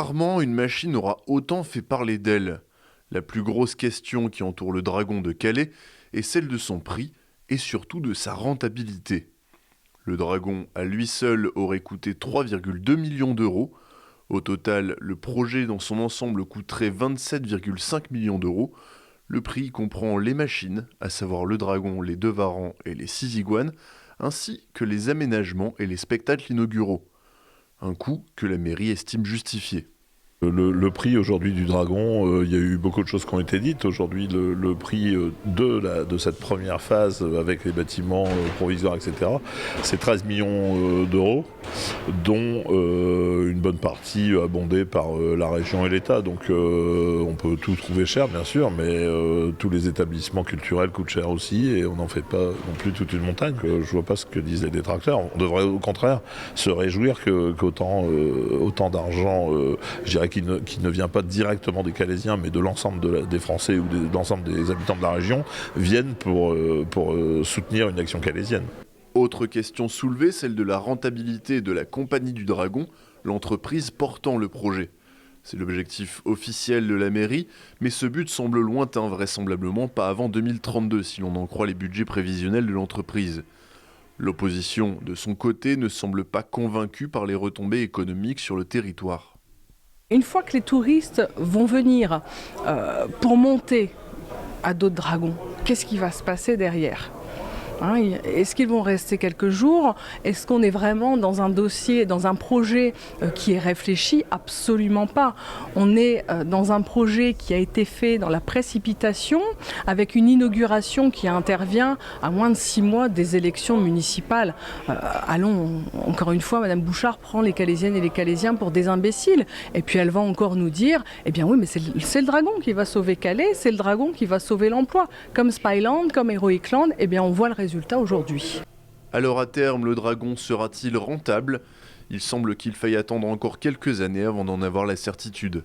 Rarement une machine aura autant fait parler d'elle. La plus grosse question qui entoure le Dragon de Calais est celle de son prix et surtout de sa rentabilité. Le Dragon, à lui seul, aurait coûté 3,2 millions d'euros. Au total, le projet dans son ensemble coûterait 27,5 millions d'euros. Le prix comprend les machines, à savoir le Dragon, les 2 Varans et les 6 iguanes, ainsi que les aménagements et les spectacles inauguraux. Un coût que la mairie estime justifié. Le prix aujourd'hui du Dragon, il y a eu beaucoup de choses qui ont été dites. Aujourd'hui, le prix de cette première phase avec les bâtiments provisoires, etc., c'est 13 millions d'euros, dont une bonne partie abondée par la région et l'État. Donc on peut tout trouver cher, bien sûr, mais tous les établissements culturels coûtent cher aussi et on n'en fait pas non plus toute une montagne. Je vois pas ce que disent les détracteurs. On devrait au contraire se réjouir qu'autant d'argent, je dirais, qui ne vient pas directement des Calaisiens, mais de l'ensemble des Français ou de l'ensemble des habitants de la région, viennent pour soutenir une action calaisienne. Autre question soulevée, celle de la rentabilité de la Compagnie du Dragon, l'entreprise portant le projet. C'est l'objectif officiel de la mairie, mais ce but semble lointain, vraisemblablement pas avant 2032, si l'on en croit les budgets prévisionnels de l'entreprise. L'opposition, de son côté, ne semble pas convaincue par les retombées économiques sur le territoire. Une fois que les touristes vont venir pour monter à dos de Dragon, qu'est-ce qui va se passer derrière ? Est-ce qu'ils vont rester quelques jours? Est-ce qu'on est vraiment dans un dossier, dans un projet qui est réfléchi? Absolument pas. On est dans un projet qui a été fait dans la précipitation, avec une inauguration qui intervient à moins de 6 mois des élections municipales. Allons, encore une fois, Madame Bouchard prend les Calaisiennes et les Calaisiens pour des imbéciles. Et puis elle va encore nous dire, eh bien oui, mais c'est le Dragon qui va sauver Calais, c'est le Dragon qui va sauver l'emploi. Comme Spyland, comme Heroic Land, eh bien on voit le résultat aujourd'hui. Alors à terme, le Dragon sera-t-il rentable ? Il semble qu'il faille attendre encore quelques années avant d'en avoir la certitude.